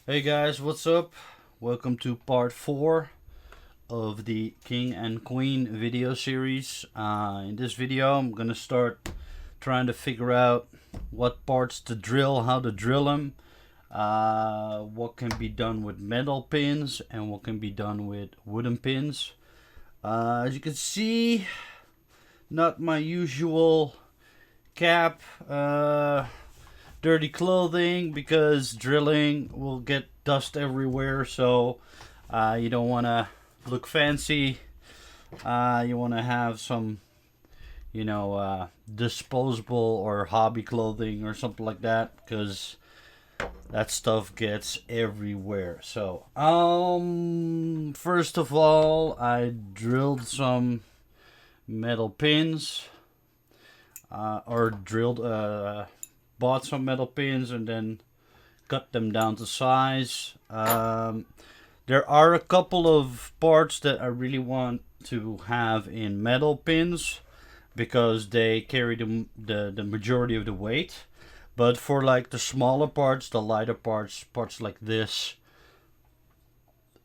Hey guys, what's up? Welcome to part 4 of the King and Queen video series. In this video, I'm gonna start trying to figure out what parts to drill, how to drill them, what can be done with metal pins, and what can be done with wooden pins. As you can see, not my usual cap. Dirty clothing because drilling will get dust everywhere, so you don't want to look fancy. You want to have some disposable or hobby clothing or something like that, because that stuff gets everywhere. So first of all, I drilled some metal pins, bought some metal pins and then cut them down to size. There are a couple of parts that I really want to have in metal pins because they carry the majority of the weight. But for like the smaller parts, the lighter parts like this,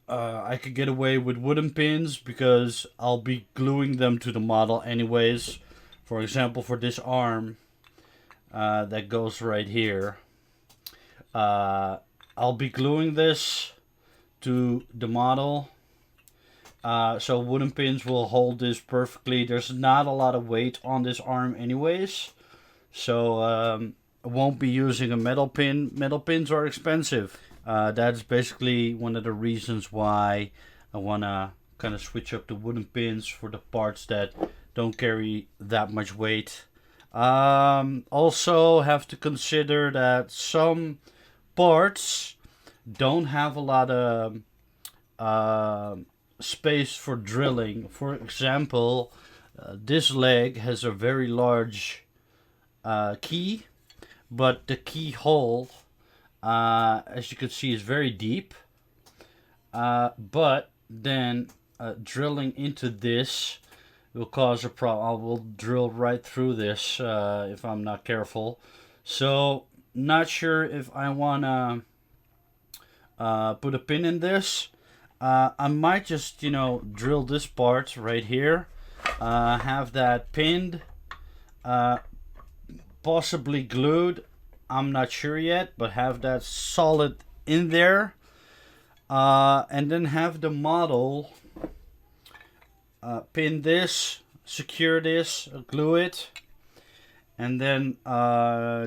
I could get away with wooden pins because I'll be gluing them to the model anyways. For example, for this arm, that goes right here. I'll be gluing this to the model, so wooden pins will hold this perfectly. There's not a lot of weight on this arm anyways, so I won't be using a metal pin. Metal pins are expensive. That's basically one of the reasons why I want to kind of switch up to wooden pins for the parts that don't carry that much weight. Also have to consider that some parts don't have a lot of space for drilling. For example, this leg has a very large key, but the keyhole, as you can see, is very deep. But then drilling into this will cause a problem. I will drill right through this if I'm not careful. So, not sure if I want to put a pin in this. I might just, drill this part right here. Have that pinned. Possibly glued. I'm not sure yet, but have that solid in there. And then have the model pin this, secure this, glue it, and then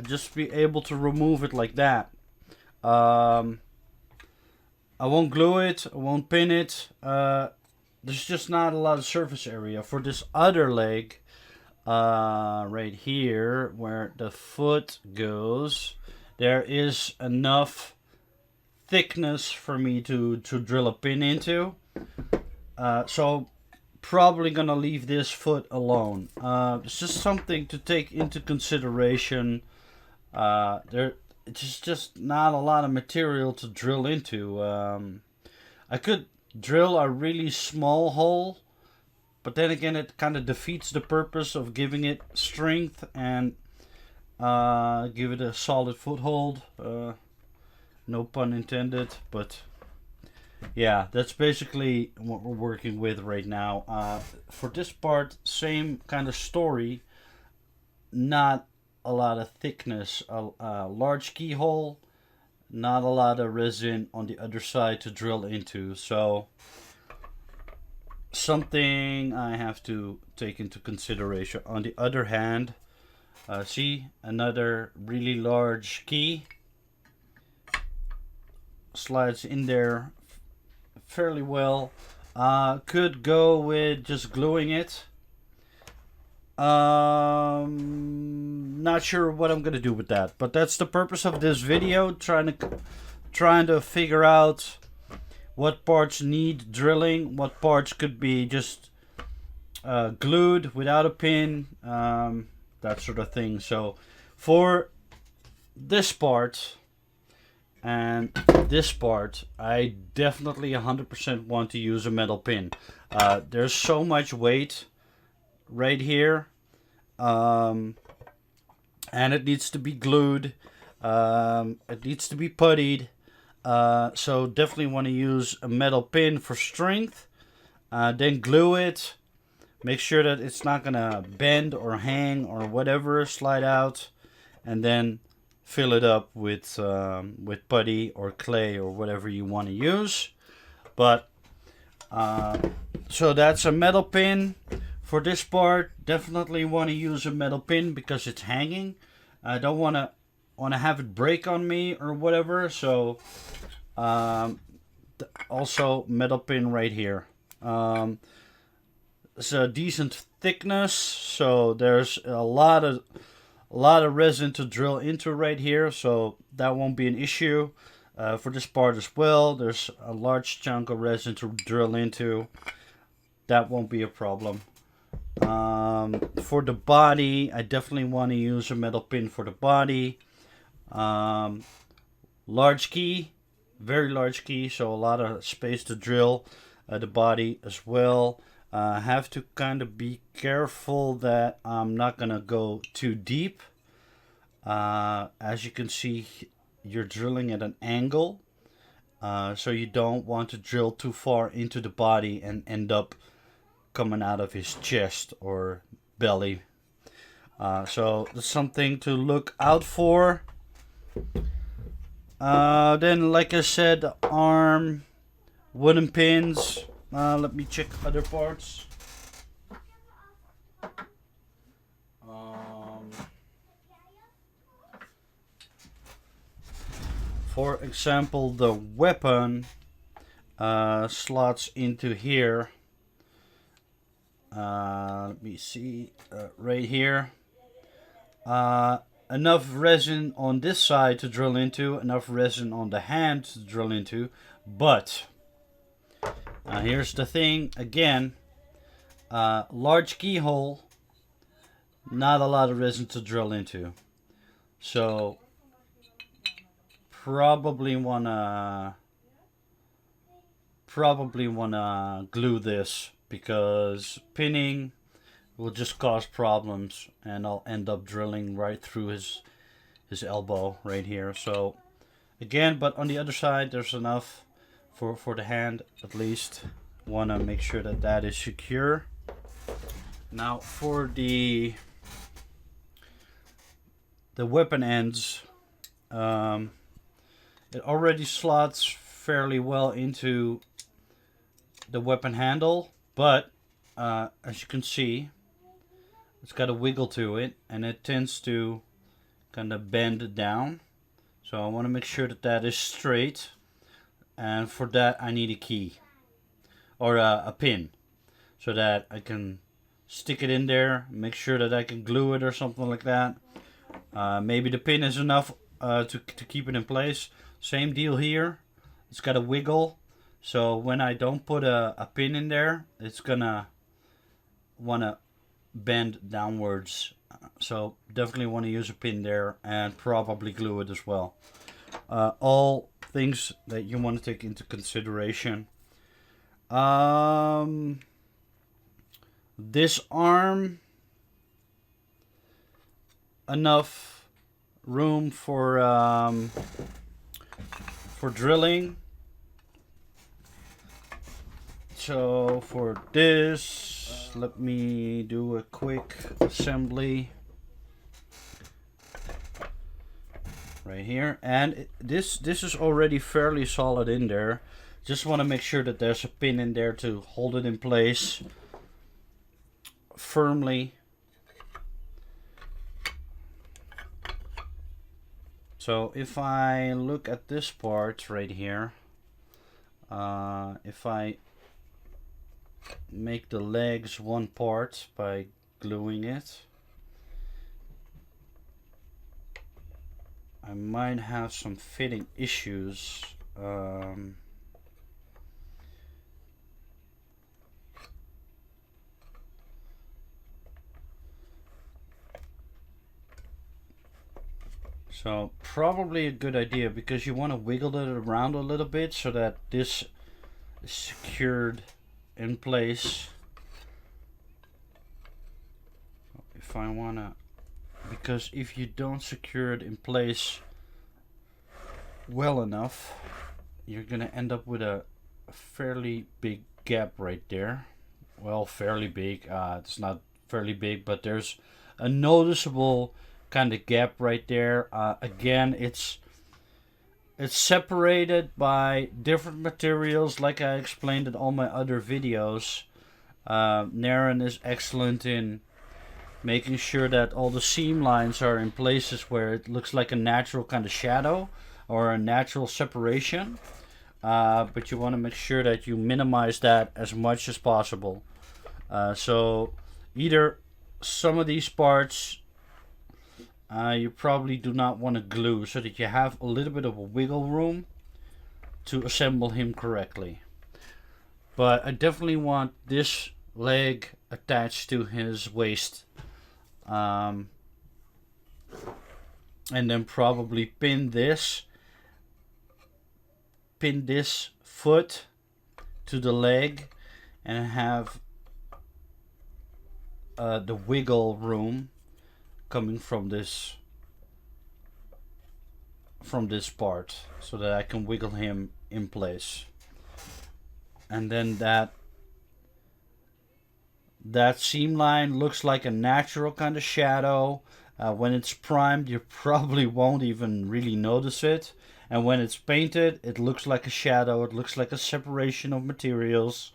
just be able to remove it like that. I won't glue it, I won't pin it. There's just not a lot of surface area. For this other leg, right here, where the foot goes, there is enough thickness for me to drill a pin into. So probably gonna leave this foot alone. It's just something to take into consideration. It's just not a lot of material to drill into. I could drill a really small hole, but then again it kind of defeats the purpose of giving it strength and give it a solid foothold. No pun intended, but yeah, that's basically what we're working with right now. For this part, same kind of story. Not a lot of thickness. A large keyhole, not a lot of resin on the other side to drill into. So, something I have to take into consideration. On the other hand, see, another really large key. Slides in there fairly well. Could go with just gluing it. Not sure what I'm gonna do with that, but that's the purpose of this video. Trying to figure out what parts need drilling, what parts could be just glued without a pin, that sort of thing. So for this part and this part, I definitely 100% want to use a metal pin. There's so much weight right here, and it needs to be glued. It needs to be puttied. So definitely want to use a metal pin for strength. Then glue it. Make sure that it's not gonna bend or hang or whatever, slide out, and then fill it up with putty or clay or whatever you want to use. But so that's a metal pin for this part. Definitely want to use a metal pin because it's hanging. I don't want to have it break on me or whatever. So also metal pin right here. It's a decent thickness, so there's a lot of resin to drill into right here, so that won't be an issue. For this part as well, there's a large chunk of resin to drill into. That won't be a problem. For the body, I definitely want to use a metal pin for the body. Large key, very large key, so a lot of space to drill the body as well. Have to kind of be careful that I'm not gonna go too deep. As you can see, you're drilling at an angle, so you don't want to drill too far into the body and end up coming out of his chest or belly. So that's something to look out for. Then, like I said, the arm, wooden pins. Let me check other parts. For example, the weapon slots into here. Let me see, right here. Enough resin on this side to drill into, enough resin on the hand to drill into, but here's the thing again, large keyhole, not a lot of resin to drill into, so probably wanna glue this, because pinning will just cause problems and I'll end up drilling right through his elbow right here. So again, but on the other side there's enough for the hand at least. Want to make sure that that is secure. Now for the weapon ends, it already slots fairly well into the weapon handle, but as you can see, it's got a wiggle to it and it tends to kind of bend down. So I want to make sure that that is straight, and for that I need a key or a pin so that I can stick it in there, make sure that I can glue it or something like that. Maybe the pin is enough to keep it in place. Same deal here, it's got a wiggle, so when I don't put a pin in there, it's gonna wanna bend downwards. So definitely want to use a pin there and probably glue it as well. All things that you want to take into consideration. This arm, enough room for drilling. So for this, let me do a quick assembly right here, and this is already fairly solid in there. Just want to make sure that there's a pin in there to hold it in place firmly. So if I look at this part right here, if I make the legs one part by gluing it, I might have some fitting issues. So probably a good idea, because you want to wiggle it around a little bit so that this is secured in place. If I want to, because if you don't secure it in place well enough, you're gonna end up with a fairly big gap right there. Well, fairly big. It's not fairly big, but there's a noticeable kind of gap right there. Again, it's separated by different materials, like I explained in all my other videos. Narin is excellent in making sure that all the seam lines are in places where it looks like a natural kind of shadow or a natural separation. But you want to make sure that you minimize that as much as possible. So either some of these parts you probably do not want to glue, so that you have a little bit of a wiggle room to assemble him correctly. But I definitely want this leg attached to his waist. And then probably pin this foot to the leg and have the wiggle room coming from this part, so that I can wiggle him in place. And then that seam line looks like a natural kind of shadow. When it's primed, you probably won't even really notice it. And when it's painted, it looks like a shadow. It looks like a separation of materials.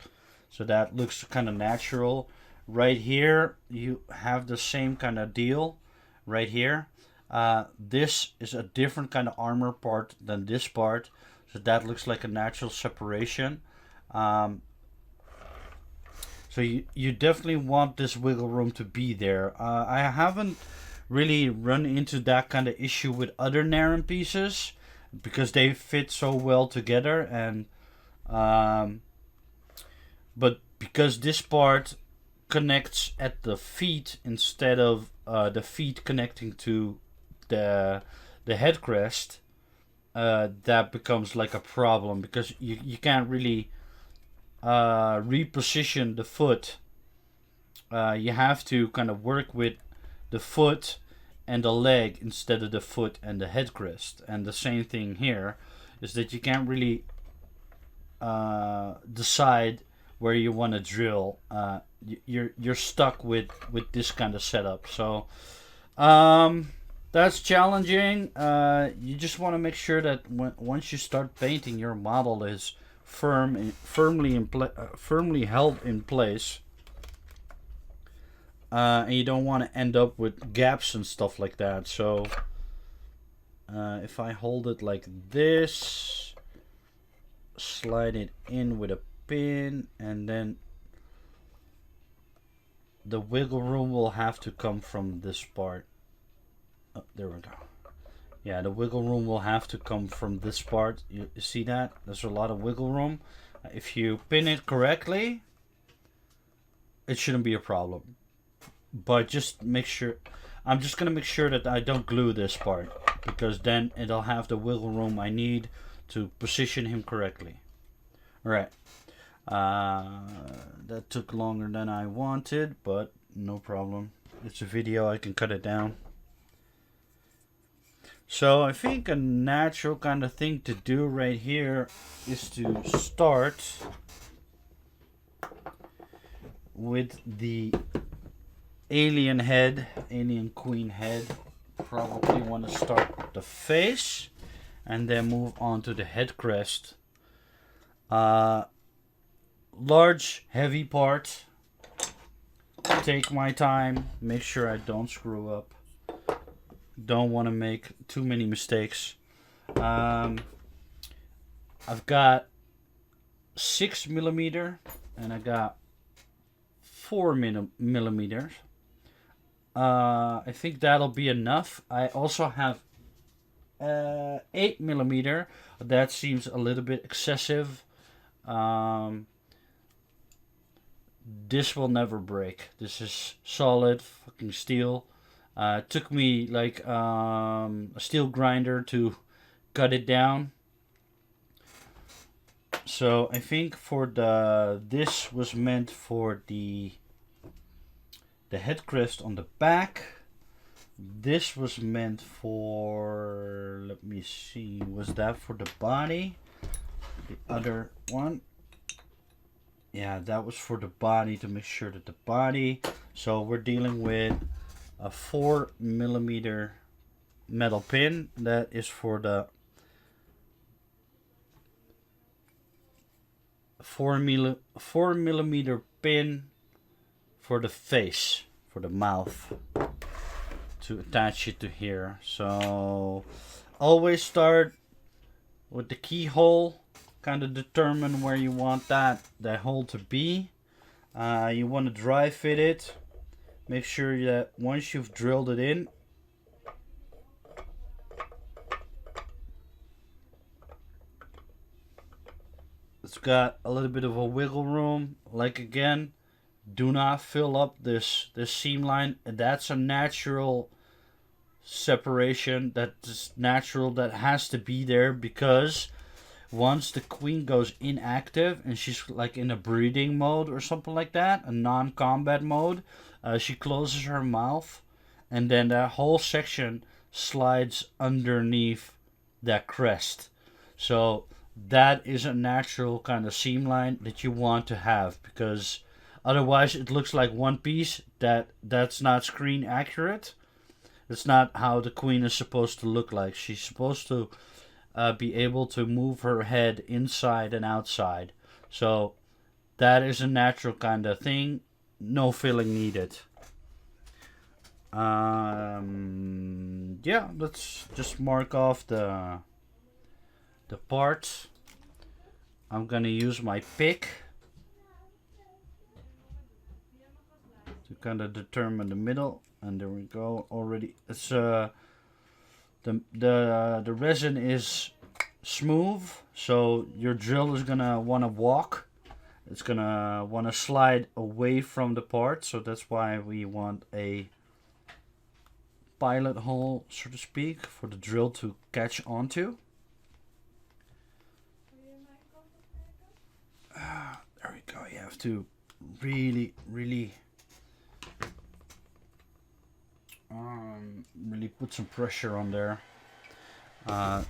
So that looks kind of natural. Right here, you have the same kind of deal. Right here. This is a different kind of armor part than this part. So that looks like a natural separation. So you definitely want this wiggle room to be there. I haven't really run into that kind of issue with other Narin pieces, because they fit so well together. And but because this part connects at the feet instead of the feet connecting to the headcrest, that becomes like a problem, because you can't really reposition the foot. You have to kind of work with the foot and the leg instead of the foot and the headcrest. And the same thing here is that you can't really decide where you want to drill. You're stuck with this kind of setup. So that's challenging. You just want to make sure that once you start painting, your model is firmly held in place, and you don't want to end up with gaps and stuff like that. So if I hold it like this, slide it in with a pin, and then the wiggle room will have to come from this part. Oh, there we go. Yeah, the wiggle room will have to come from this part. You see that? There's a lot of wiggle room. If you pin it correctly, it shouldn't be a problem. But just make sure, I'm just gonna make sure that I don't glue this part, because then it'll have the wiggle room I need to position him correctly. Alright. That took longer than I wanted, but no problem. It's a video, I can cut it down. So I think a natural kind of thing to do right here is to start with the alien head, alien queen head. Probably want to start with the face and then move on to the head crest. Large, heavy part. Take my time, make sure I don't screw up. Don't want to make too many mistakes. I've got 6mm and I got 4mm. I think that'll be enough. I also have 8mm. That seems a little bit excessive. This will never break. This is solid fucking steel. It took me like a steel grinder to cut it down. So I think for this was meant for the headcrest on the back. This was meant for, let me see, was that for the body? the other one. Yeah, that was for the body, to make sure that the body. So we're dealing with a 4mm metal pin. That is for the 4mm pin for the face, for the mouth, to attach it to here. So always start with the keyhole. Kind of determine where you want that hole to be. You want to dry fit it. Make sure that once you've drilled it in, it's got a little bit of a wiggle room. Like, again, do not fill up this seam line. That's a natural separation. That's natural. That has to be there, because once the queen goes inactive and she's like in a breeding mode or something like that, a non-combat mode, she closes her mouth, and then that whole section slides underneath that crest. So that is a natural kind of seam line that you want to have, because otherwise it looks like one piece. That's not screen accurate. It's not how the queen is supposed to look like. She's supposed to be able to move her head inside and outside. So that is a natural kind of thing. No filling needed. Yeah, let's just mark off the parts. I'm gonna use my pick to kind of determine the middle, and there we go. Already, it's the resin is smooth, so your drill is gonna want to walk. It's gonna want to slide away from the part, so that's why we want a pilot hole, so to speak, for the drill to catch onto. There we go. You have to really put some pressure on there.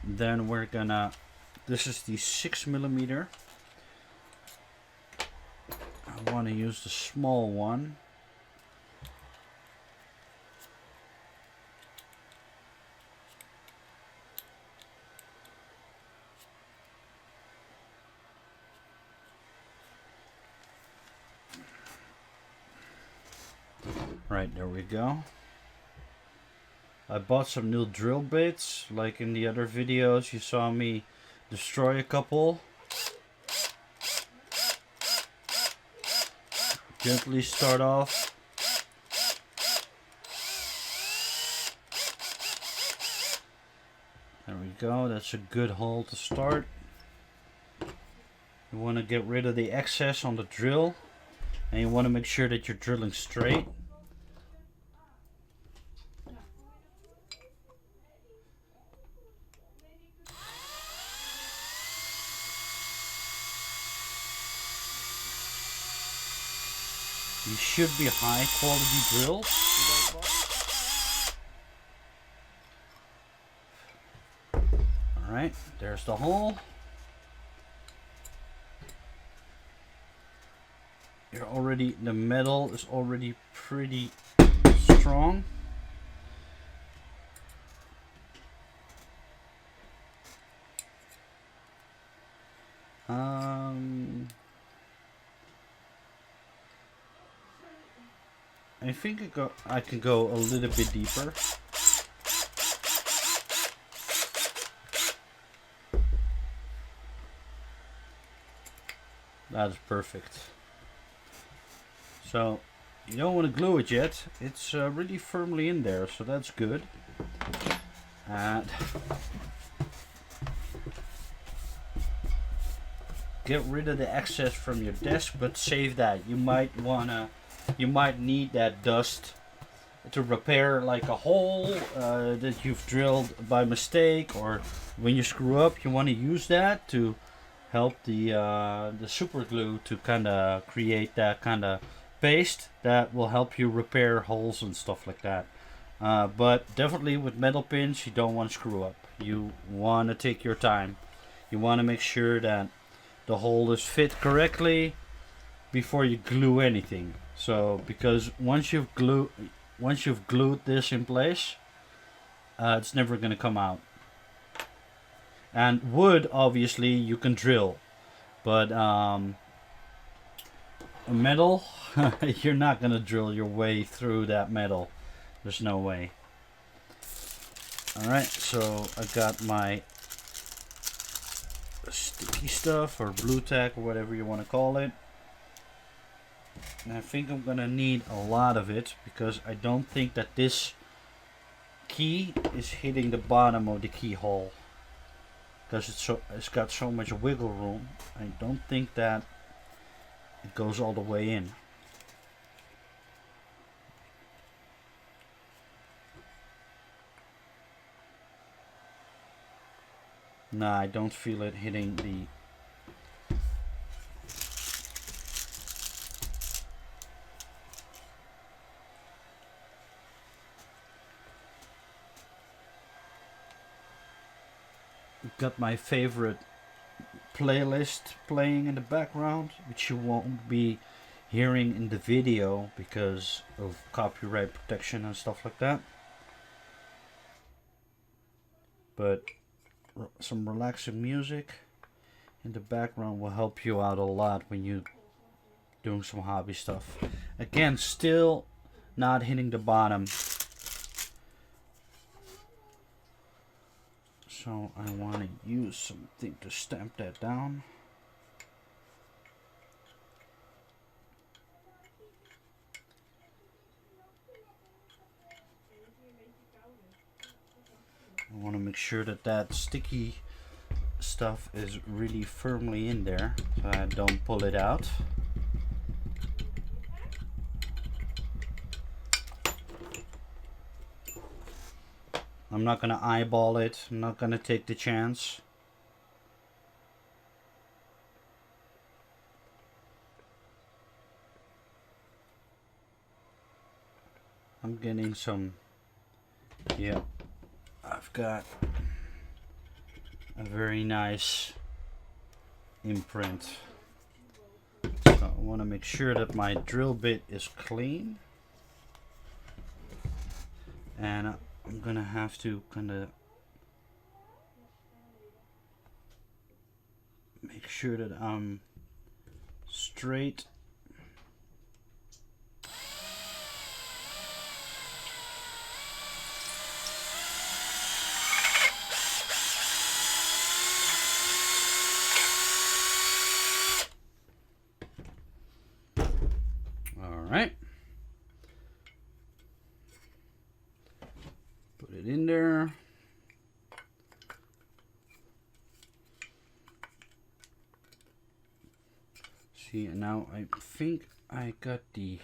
Then we're gonna, this is the 6mm. I want to use the small one. Right, there we go. I bought some new drill bits, like in the other videos you saw me destroy a couple. Gently start off. There we go, that's a good hole to start. You want to get rid of the excess on the drill, and you want to make sure that you're drilling straight. These should be high quality drills. Alright, there's the hole. The metal is already pretty strong. I think I can go a little bit deeper. That is perfect. So you don't want to glue it yet. It's really firmly in there, so that's good. And get rid of the excess from your desk, but save that. You might need that dust to repair like a hole that you've drilled by mistake, or when you screw up, you want to use that to help the super glue to kind of create that kind of paste that will help you repair holes and stuff like that. But definitely with metal pins, you don't want to screw up. You want to take your time. You want to make sure that the hole is fit correctly before you glue anything. So because once you've glued this in place, it's never going to come out. And wood, obviously, you can drill, but metal, you're not going to drill your way through that metal. There's no way. Alright, so I got my sticky stuff, or blue tack, or whatever you want to call it. And I think I'm going to need a lot of it, because I don't think that this key is hitting the bottom of the keyhole. Because it's got so much wiggle room. I don't think that it goes all the way in. Nah, I don't feel it hitting the... Got my favorite playlist playing in the background, which you won't be hearing in the video because of copyright protection and stuff like that. But some relaxing music in the background will help you out a lot when you're doing some hobby stuff. Again, still not hitting the bottom. So I want to use something to stamp that down. I want to make sure that that sticky stuff is really firmly in there, so I don't pull it out. I'm not going to eyeball it. I'm not going to take the chance. I'm getting some... Yeah, I've got a very nice imprint. So I want to make sure that my drill bit is clean. And I'm gonna have to kind of make sure that I'm straight. All right. Put it in there. See, now I think I got the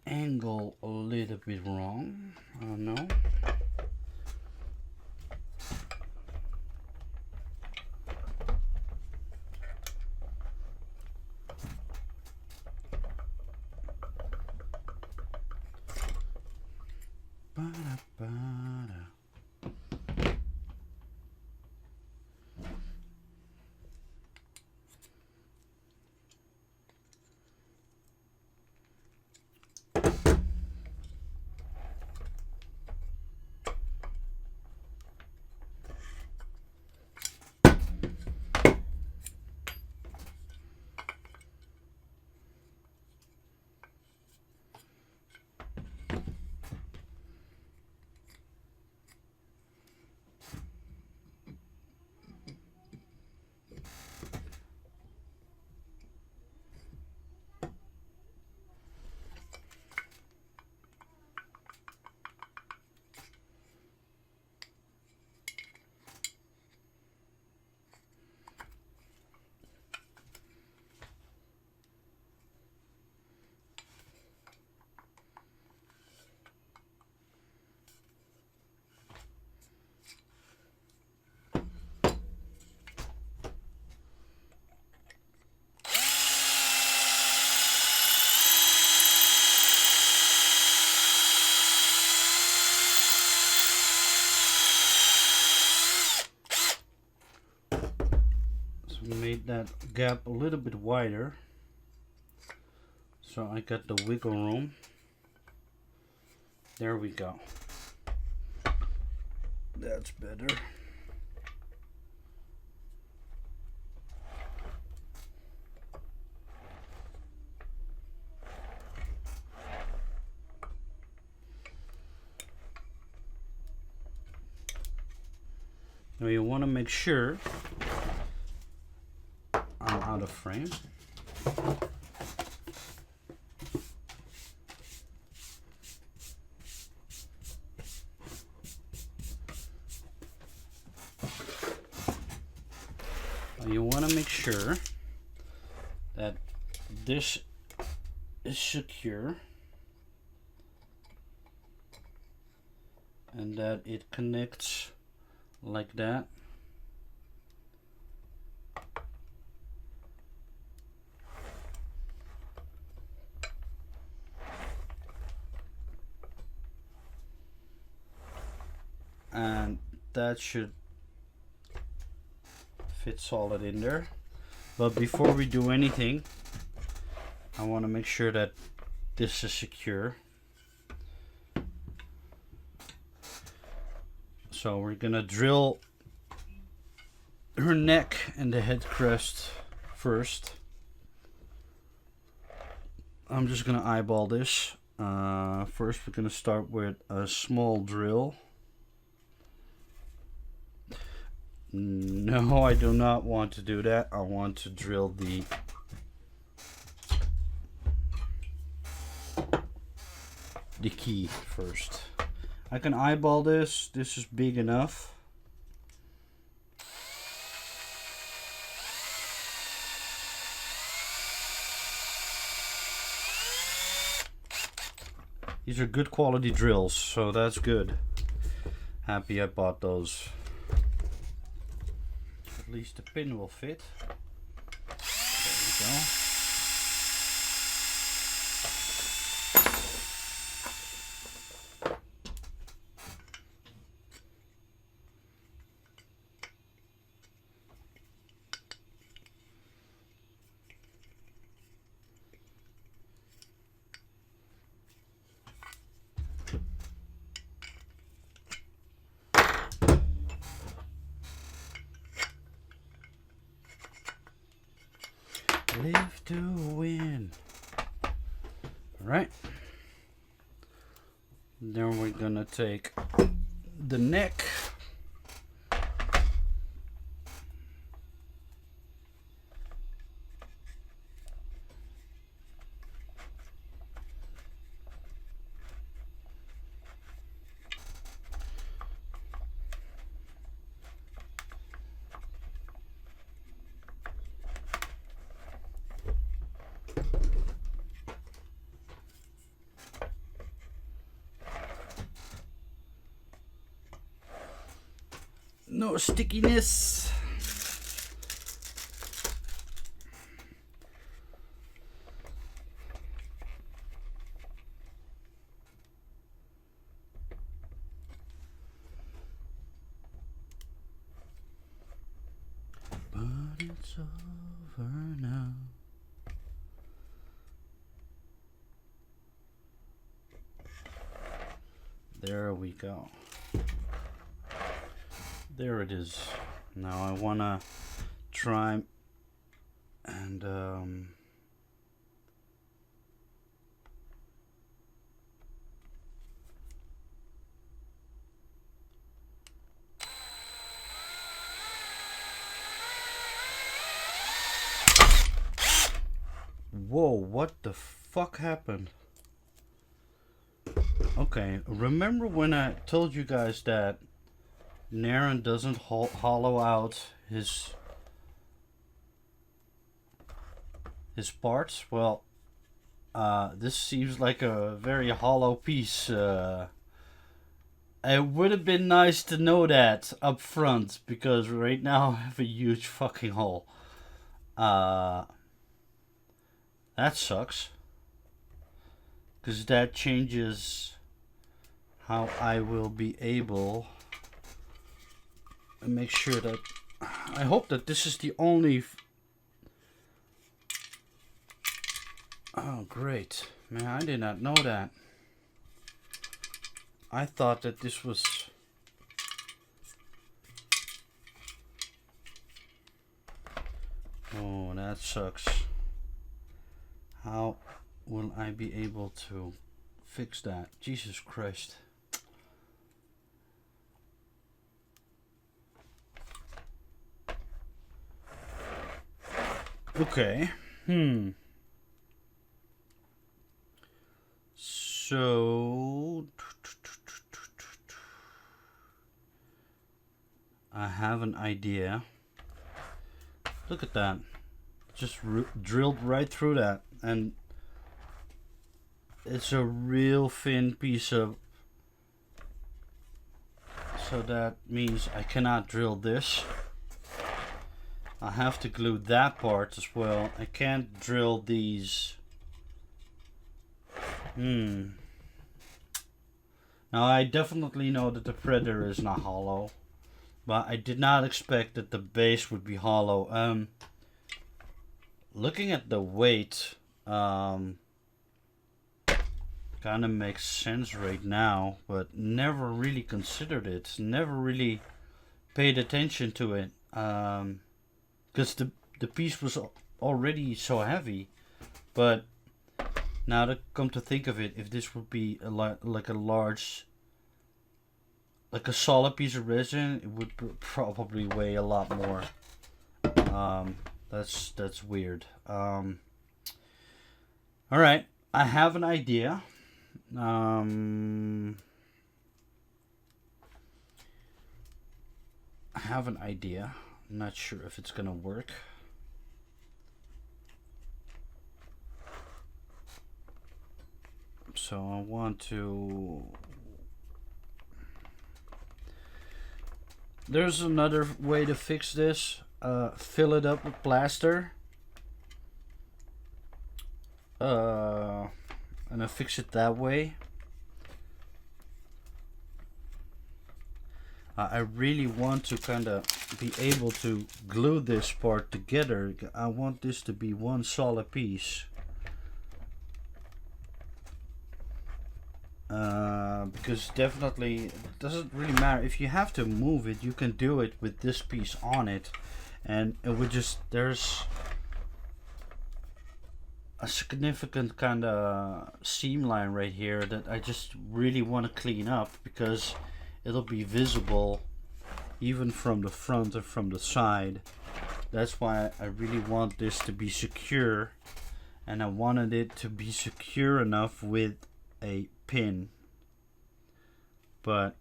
angle a little bit wrong. I don't know. made that gap a little bit wider, so I got the wiggle room. There we go. That's better. Now you want to make sure I'm out of frame. You want to make sure that this is secure and that it connects like that. And that should fit solid in there. But before we do anything, I want to make sure that this is secure. So we're gonna drill her neck and the headcrest first. I'm just gonna eyeball this. First we're gonna start with a small drill. No, I do not want to do that. I want to drill the key first. I can eyeball this. This is big enough. These are good quality drills, so that's good. Happy I bought those. At least the pin will fit. There we go. Live to win. Alright. Then we're gonna take the neck. No stickiness. But it's over now. There we go. There it is. Now I want to try and whoa, what the fuck happened? Okay, remember when I told you guys that Narin doesn't hollow out his parts? Well, this seems like a very hollow piece. It would have been nice to know that up front, because right now I have a huge fucking hole. That sucks, because that changes how I will be able to make sure that I hope that this is the only... Oh, great. Man, I did not know that. I thought that this was... Oh, that sucks. How will I be able to fix that? Jesus Christ. Okay. So I have an idea. Look at that. Just drilled right through that, and it's a real thin piece of... So that means I cannot drill this. I have to glue that part as well. I can't drill these. Now I definitely know that the Predator is not hollow, but I did not expect that the base would be hollow. Looking at the weight, kind of makes sense right now, but never really considered it. Never really paid attention to it, because the piece was already so heavy. But now to come to think of it, if this would be like a large, like a solid piece of resin, it would probably weigh a lot more. That's weird. All right, I have an idea. I have an idea. I'm not sure if it's gonna work. So I want to... There's another way to fix this. Fill it up with plaster. And I fix it that way. I really want to kind of be able to glue this part together. I want this to be one solid piece. Because definitely it doesn't really matter if you have to move it, you can do it with this piece on it, and it would just, there's a significant kind of seam line right here that I just really want to clean up, because it'll be visible even from the front and from the side. That's why I really want this to be secure, and I wanted it to be secure enough with a pin. But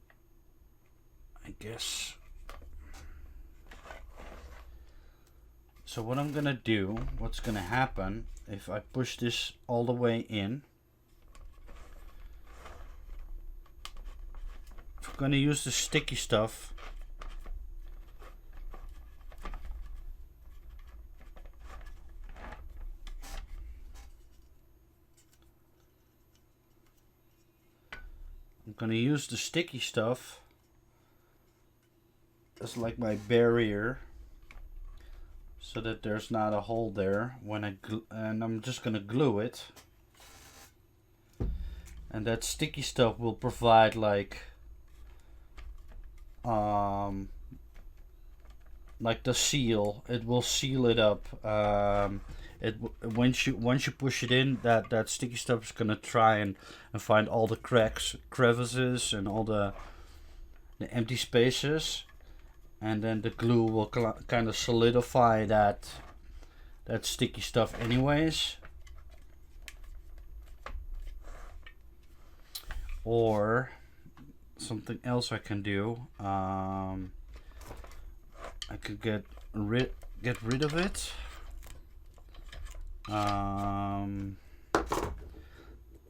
I guess, so what I'm gonna do, what's gonna happen if I push this all the way in, if I'm gonna use the sticky stuff, I'm gonna use the sticky stuff as like my barrier, so that there's not a hole there when and I'm just gonna glue it, and that sticky stuff will provide like the seal. It will seal it up. Once you push it in, that sticky stuff is gonna try and find all the cracks, crevices, and all the empty spaces, and then the glue will kind of solidify that sticky stuff anyways. Or something else I can do, I could get rid of it.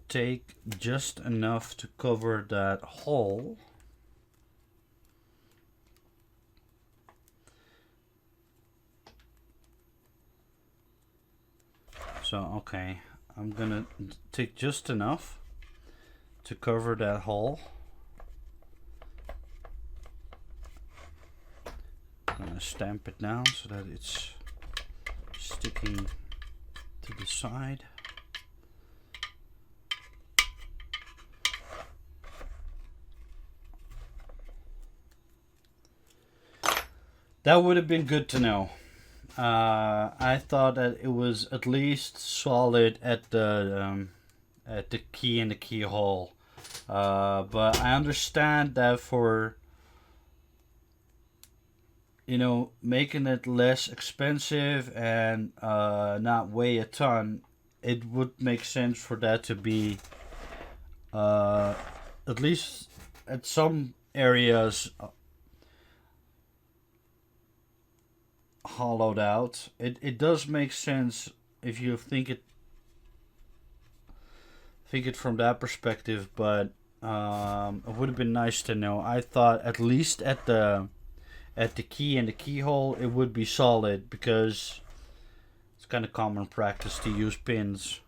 Take just enough to cover that hole. So okay, I'm gonna take just enough to cover that hole. I'm gonna stamp it down so that it's sticking to the side. That would have been good to know. I thought that it was at least solid at the key and the keyhole, but I understand that for, you know, making it less expensive and not weigh a ton, it would make sense for that to be at least at some areas hollowed out. It does make sense if you think it from that perspective, but it would have been nice to know. I thought at least at the key and the keyhole it would be solid, because it's kind of common practice to use pins.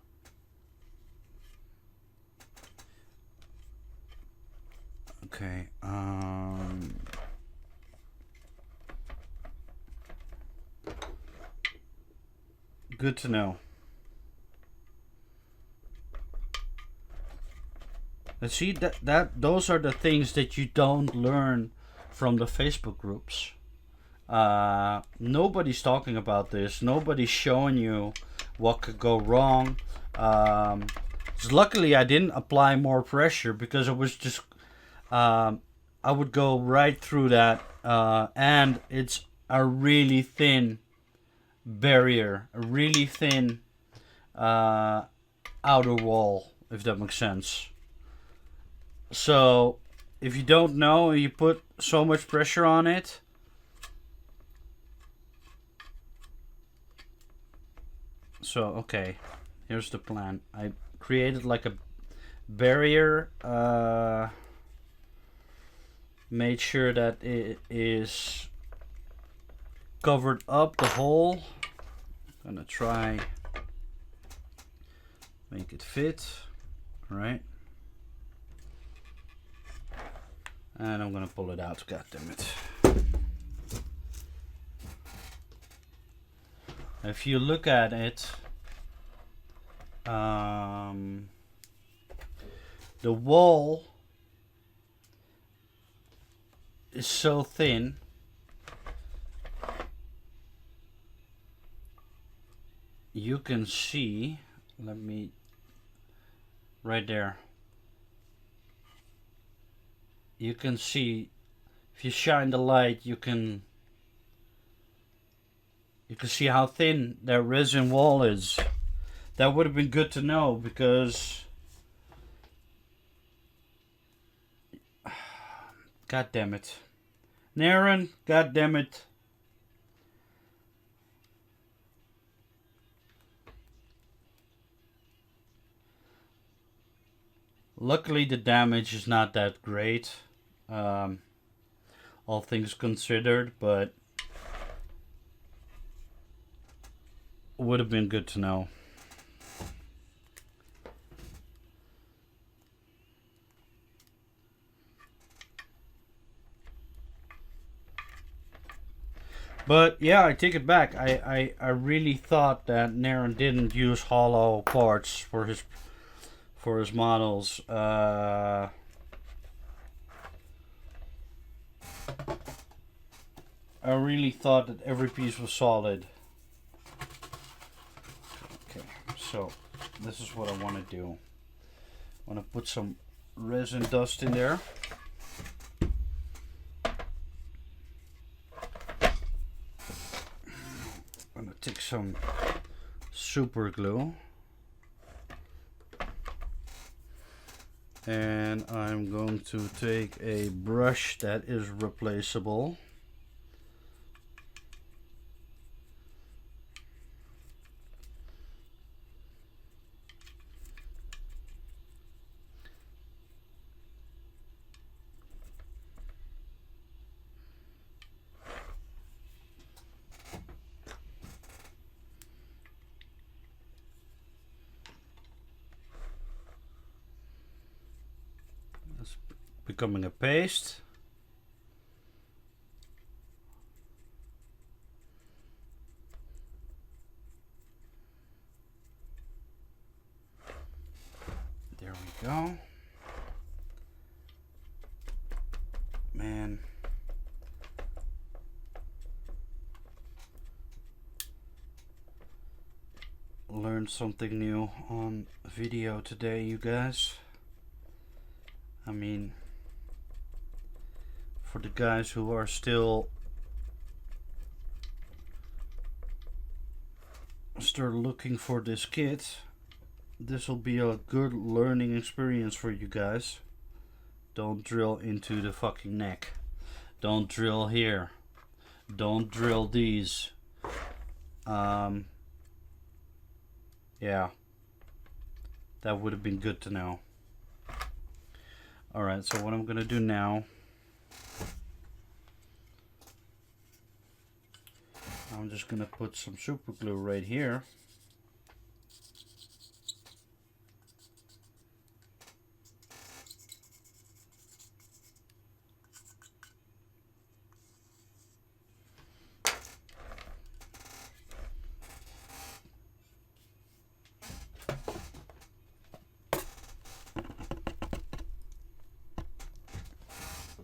Okay. Good to know. And see, that those are the things that you don't learn from the Facebook groups. Nobody's talking about this. Nobody's showing you what could go wrong. So luckily, I didn't apply more pressure, because it was just I would go right through that, and it's a really thin barrier, a really thin outer wall, if that makes sense. So if you don't know, you put so much pressure on it, so okay, here's the plan. I created like a barrier, made sure that it is covered up the hole. I'm gonna try make it fit. All right, and I'm gonna pull it out. God damn it! If you look at it, the wall is so thin. You can see, let me, right there. You can see, if you shine the light, you can see how thin that resin wall is. That would have been good to know, because god damn it, Narin, god damn it. Luckily the damage is not that great, all things considered, but would have been good to know. But yeah, I take it back. I really thought that Narin didn't use hollow parts for his models. I really thought that every piece was solid. Okay, so this is what I want to do. I want to put some resin dust in there. I'm going to take some super glue. And I'm going to take a brush that is replaceable. Becoming a paste. we go. Man. Learned something new on video today, you guys. I mean, for the guys who are still looking for this kit, this will be a good learning experience for you guys. Don't drill into the fucking neck. Don't drill here. Don't drill these. Yeah, that would have been good to know. Alright, so what I'm gonna do now, I'm just gonna put some super glue right here.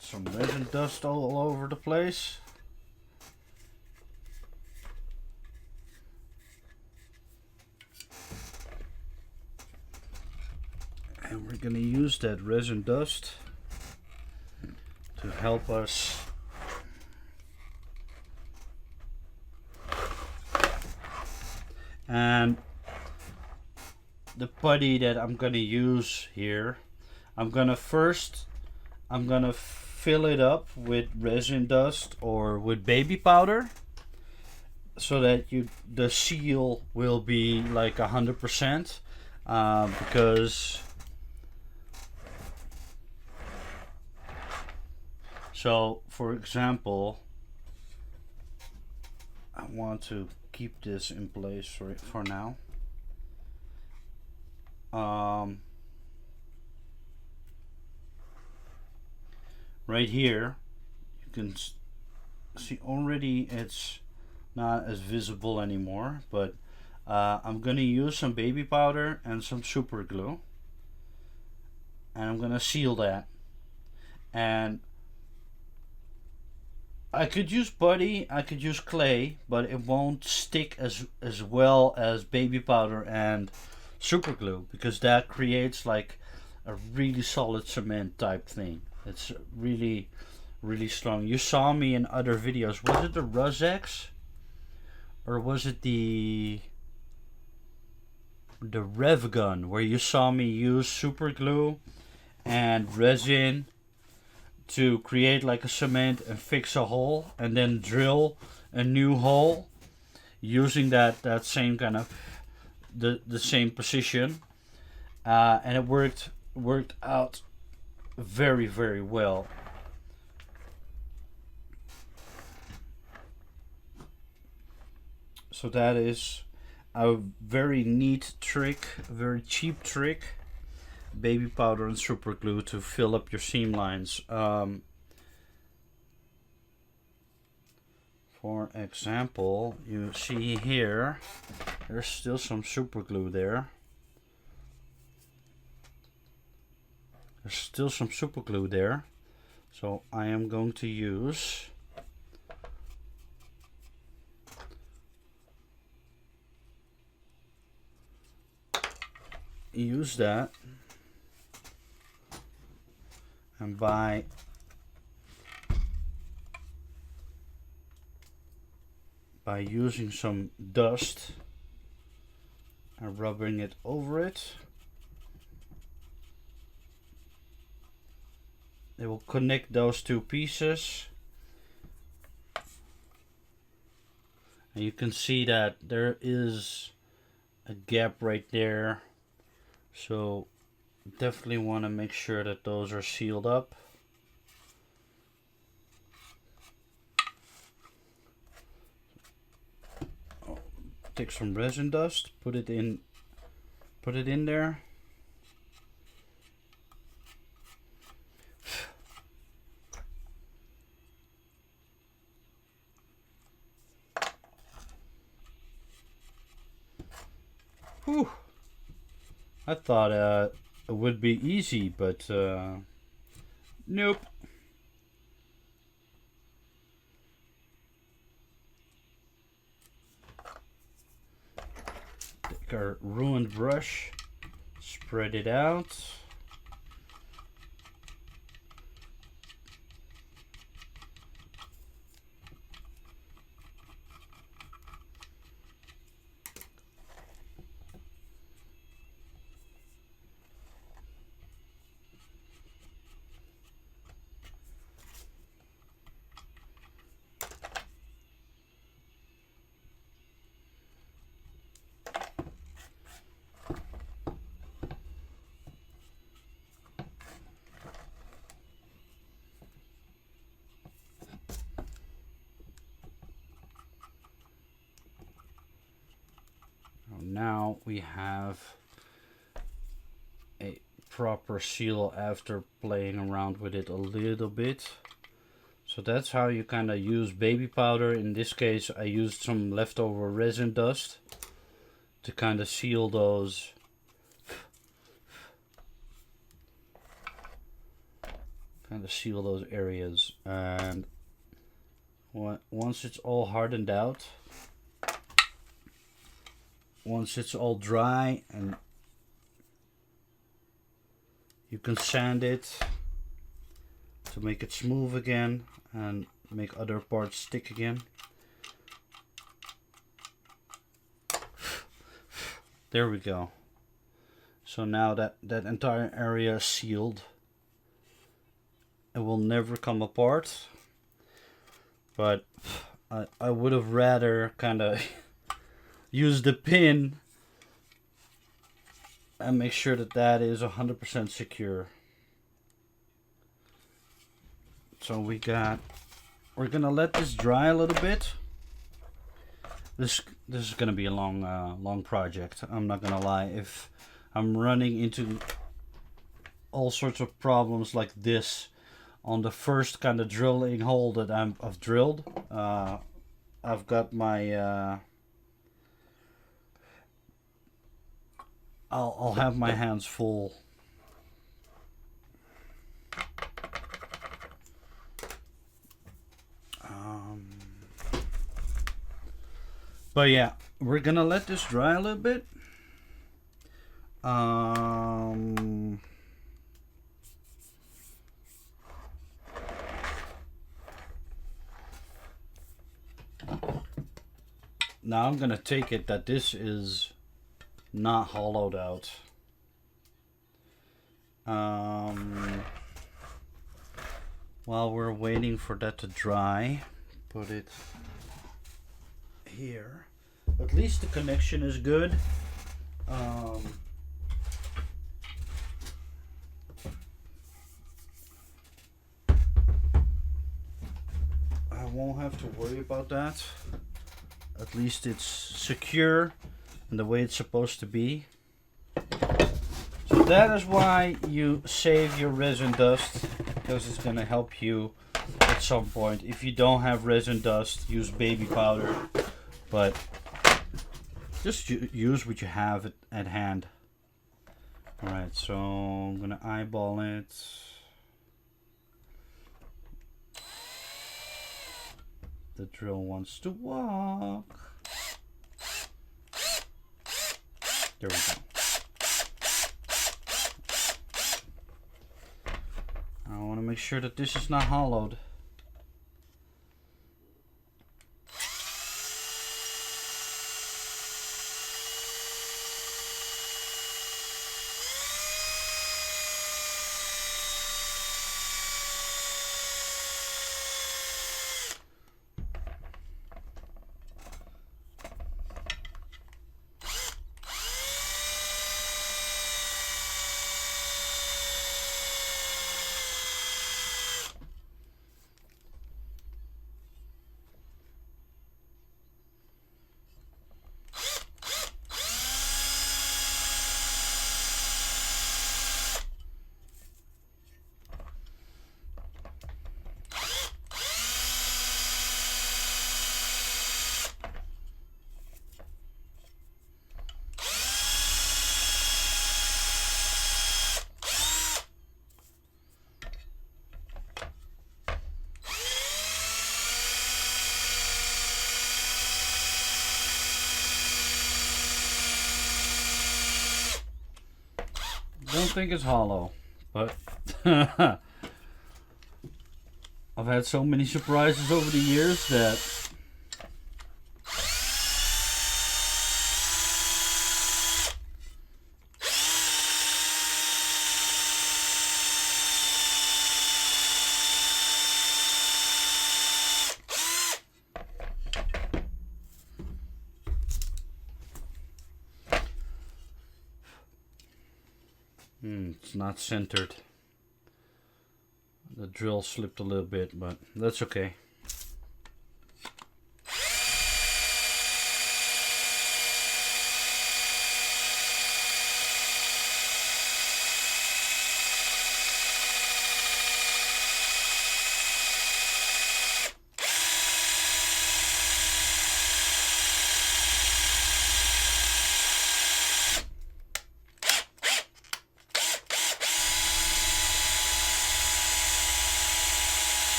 Some resin dust all over the place. And we're going to use that resin dust to help us and the putty that I'm going to use here, I'm going to fill it up with resin dust or with baby powder so that the seal will be like 100%, because so for example, I want to keep this in place for now. Right here you can see already it's not as visible anymore, but I'm gonna use some baby powder and some super glue, and I'm gonna seal that. And I could use putty, I could use clay, but it won't stick as well as baby powder and super glue, because that creates like a really solid cement type thing. It's really, really strong. You saw me in other videos. Was it the Rusex? Or was it the Rev gun, where you saw me use super glue and resin to create like a cement and fix a hole and then drill a new hole using that same kind of the same position, and it worked out very, very well. So that is a very neat trick, a very cheap trick, baby powder and super glue to fill up your seam lines. For example, you see here, there's still some super glue there. There's still some super glue there. So I am going to use that, and by using some dust and rubbing it over it, it will connect those two pieces, and you can see that there is a gap right there, so definitely want to make sure that those are sealed up. Take some resin dust, put it in there. Whew. I thought It would be easy, but nope. Take our ruined brush, spread it out. Now we have a proper seal after playing around with it a little bit. So that's how you kind of use baby powder. In this case I used some leftover resin dust to kind of seal those areas. And once it's all hardened out, once it's all dry, and you can sand it to make it smooth again and make other parts stick again. There we go. So now that entire area is sealed. It will never come apart. But I would have rather kind of use the pin and make sure that is 100% secure. So we're gonna let this dry a little bit. This is gonna be a long project. I'm not gonna lie. If I'm running into all sorts of problems like this on the first kind of drilling hole that I've drilled, I've got my I'll have my hands full. But yeah, we're gonna let this dry a little bit. Now I'm gonna take it that this is not hollowed out. While we're waiting for that to dry, put it here. At least the connection is good. I won't have to worry about that. At least it's secure and the way it's supposed to be. So that is why you save your resin dust, because it's going to help you at some point. If you don't have resin dust, use baby powder, but just use what you have at hand. Alright, so I'm going to eyeball it. The drill wants to walk. There we go. I want to make sure that this is not hollowed. think it's hollow, but I've had so many surprises over the years that it's not centered. The drill slipped a little bit, but that's okay.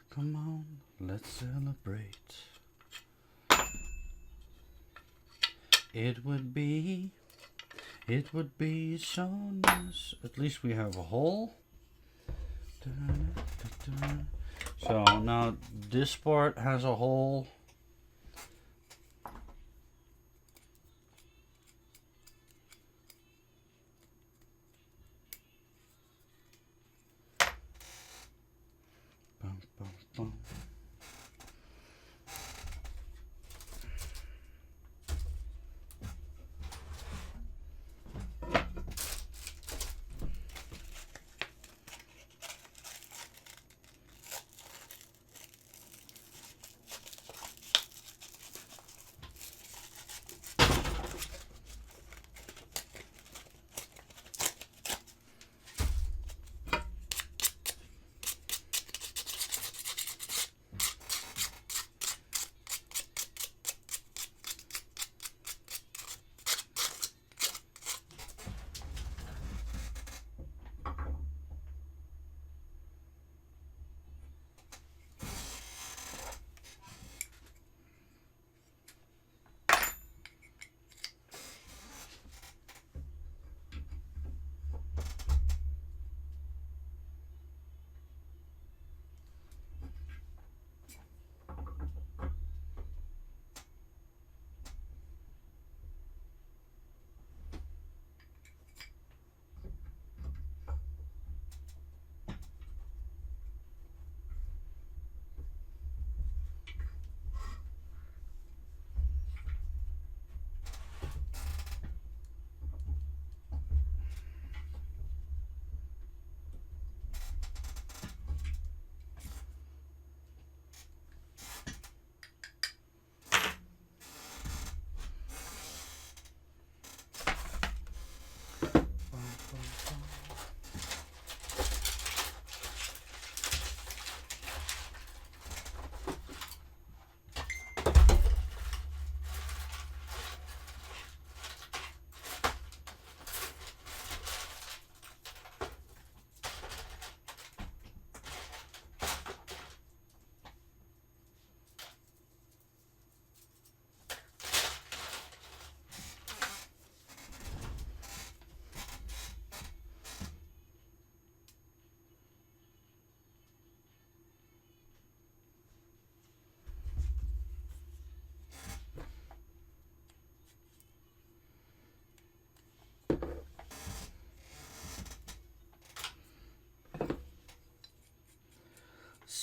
Come on, let's celebrate. It would be so nice. At least we have a hole. So now this part has a hole. Bum, bum, bum.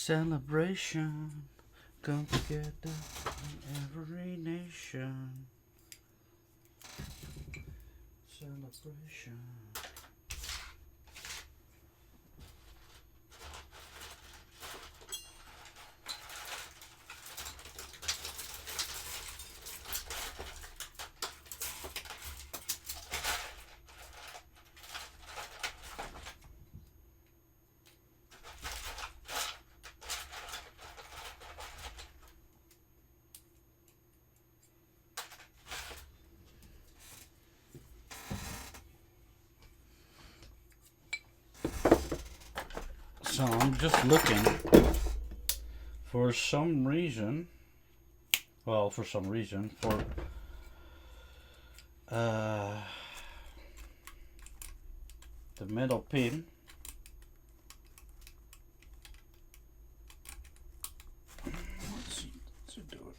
Celebration, come together in every nation. Celebration. So I'm just looking for some reason, for the metal pin. Let's see to do it.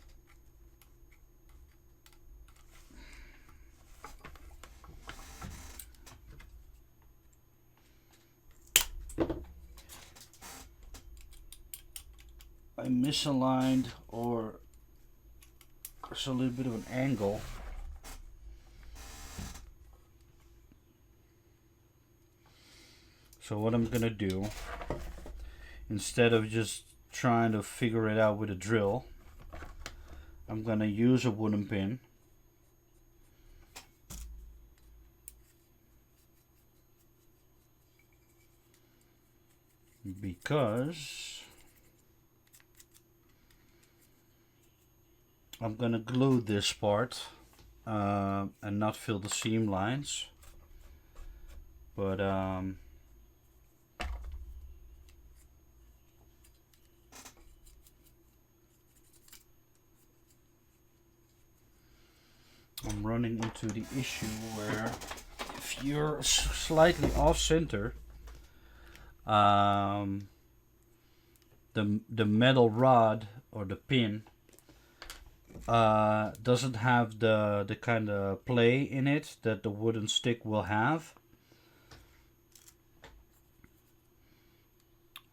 I misaligned, or there's a little bit of an angle. So what I'm gonna do, instead of just trying to figure it out with a drill, I'm gonna use a wooden pin. Because I'm gonna glue this part and not fill the seam lines, but I'm running into the issue where if you're slightly off center, the metal rod or the pin doesn't have the kind of play in it that the wooden stick will have.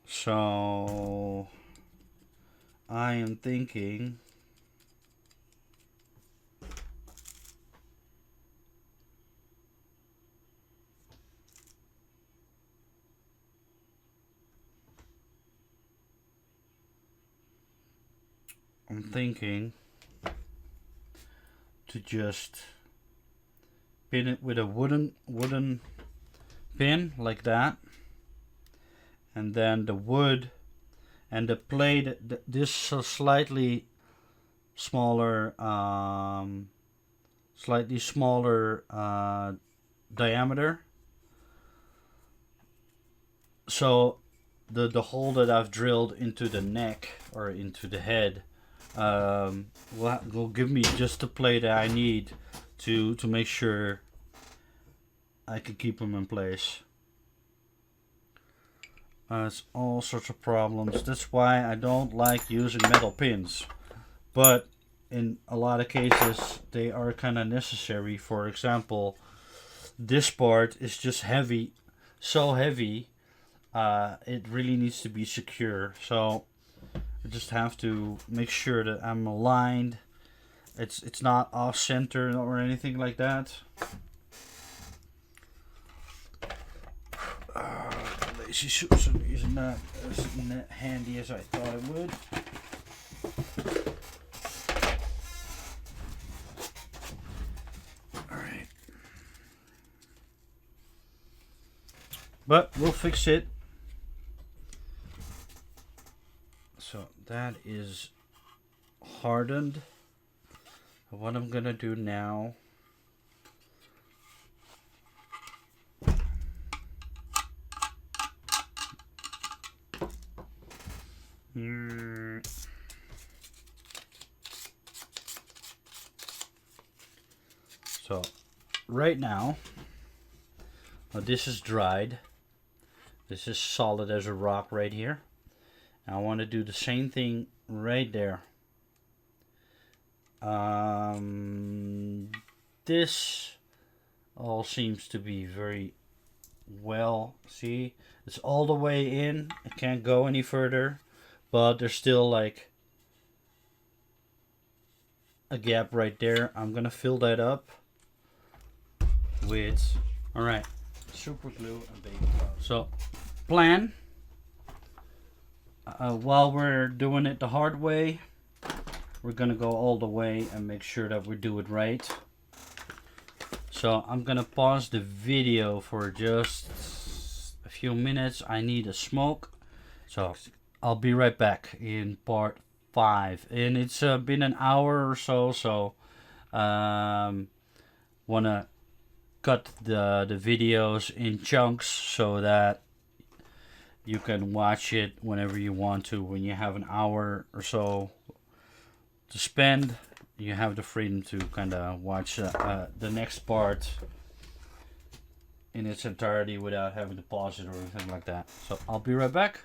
So I am thinking to just pin it with a wooden pin like that, and then the wood and the plate, this slightly smaller diameter. So the hole that I've drilled into the neck or into the head will give me just the plate that I need to make sure I can keep them in place. It's all sorts of problems. That's why I don't like using metal pins, but in a lot of cases they are kind of necessary. For example, this part is just heavy, so heavy, it really needs to be secure. So I just have to make sure that I'm aligned. It's not off center or anything like that. The lazy Susan is not as handy as I thought it would. Alright. But we'll fix it. So that is hardened. What I'm gonna do now, so right now, this is dried. This is solid as a rock right here. I want to do the same thing right there. This all seems to be very well. See, it's all the way in. It can't go any further. but there's still like a gap right there. I'm gonna fill that up with, all right, super glue and baking powder. So plan, while we're doing it the hard way, we're gonna go all the way and make sure that we do it right. So I'm gonna pause the video for just a few minutes. I need a smoke, so I'll be right back in part 5. And it's been an hour or so, wanna cut the videos in chunks so that you can watch it whenever you want to. When you have an hour or so to spend, you have the freedom to kind of watch the next part in its entirety without having to pause it or anything like that. So I'll be right back.